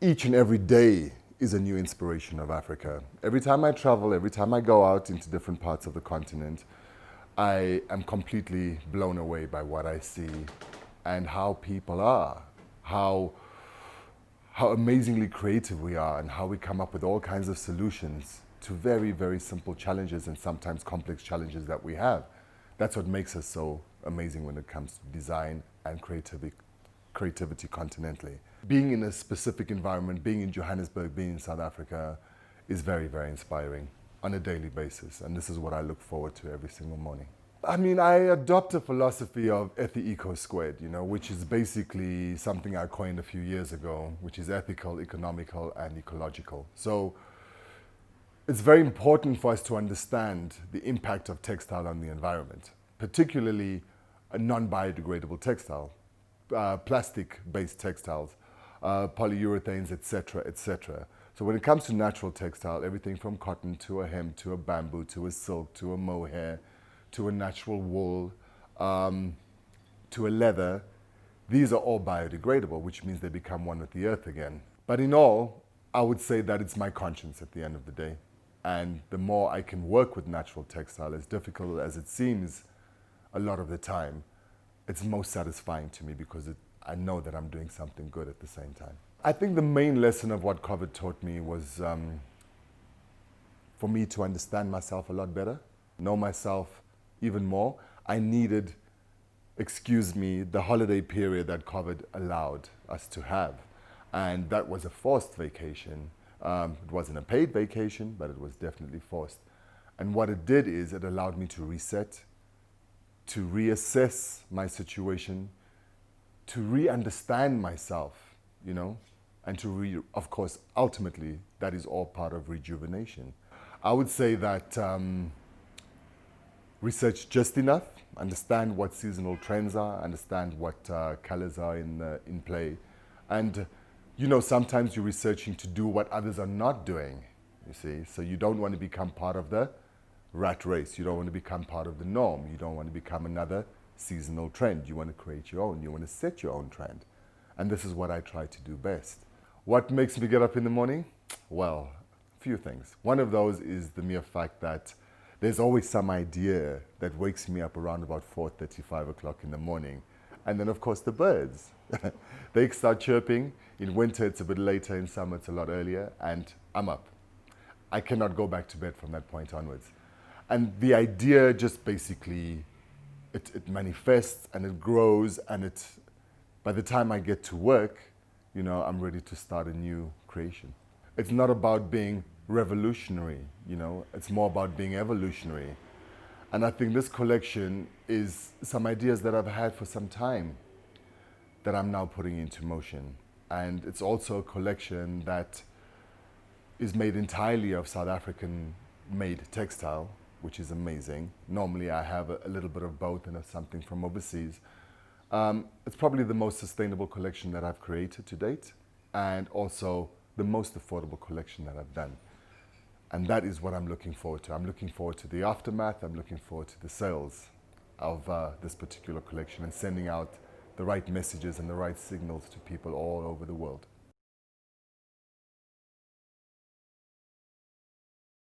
each and every day is a new inspiration of Africa. Every time I travel, every time I go out into different parts of the continent, I am completely blown away by what I see and how people are, how amazingly creative we are, and how we come up with all kinds of solutions to very, very simple challenges and sometimes complex challenges that we have. That's what makes us so amazing when it comes to design and creativity continentally. Being in a specific environment, being in Johannesburg, being in South Africa, is very, very inspiring on a daily basis. And this is what I look forward to every single morning. I mean, I adopt a philosophy of Ethi-Eco squared, which is basically something I coined a few years ago, which is ethical, economical, and ecological. So it's very important for us to understand the impact of textile on the environment, particularly a non-biodegradable textile, plastic-based textiles, polyurethanes, etc., etc. So when it comes to natural textile, everything from cotton to a hemp to a bamboo to a silk to a mohair to a natural wool to a leather, these are all biodegradable, which means they become one with the earth again. But in all, I would say that it's my conscience at the end of the day. And the more I can work with natural textile, as difficult as it seems a lot of the time, it's most satisfying to me because I know that I'm doing something good at the same time. I think the main lesson of what COVID taught me was for me to understand myself a lot better, know myself even more. I needed, the holiday period that COVID allowed us to have. And that was a forced vacation. It wasn't a paid vacation, but it was definitely forced. And what it did is it allowed me to reset, to reassess my situation, to re-understand myself, and to of course, ultimately, that is all part of rejuvenation. I would say that research just enough, understand what seasonal trends are, understand what colors are in play. And, sometimes you're researching to do what others are not doing, you see. So you don't want to become part of the rat race. You don't want to become part of the norm. You don't want to become another seasonal trend. You want to create your own. You want to set your own trend. And this is what I try to do best. What makes me get up in the morning? Well, a few things. One of those is the mere fact that there's always some idea that wakes me up around about 4:30, 5 o'clock in the morning. And then, of course, the birds. They start chirping. In winter, it's a bit later. In summer, it's a lot earlier. And I'm up. I cannot go back to bed from that point onwards. And the idea just basically, it manifests and it grows. And by the time I get to work, I'm ready to start a new creation. It's not about being revolutionary, it's more about being evolutionary. And I think this collection is some ideas that I've had for some time that I'm now putting into motion. And it's also a collection that is made entirely of South African made textile, which is amazing. Normally I have a little bit of both and something from overseas. It's probably the most sustainable collection that I've created to date, and also the most affordable collection that I've done. And that is what I'm looking forward to. I'm looking forward to the aftermath. I'm looking forward to the sales of this particular collection and sending out the right messages and the right signals to people all over the world.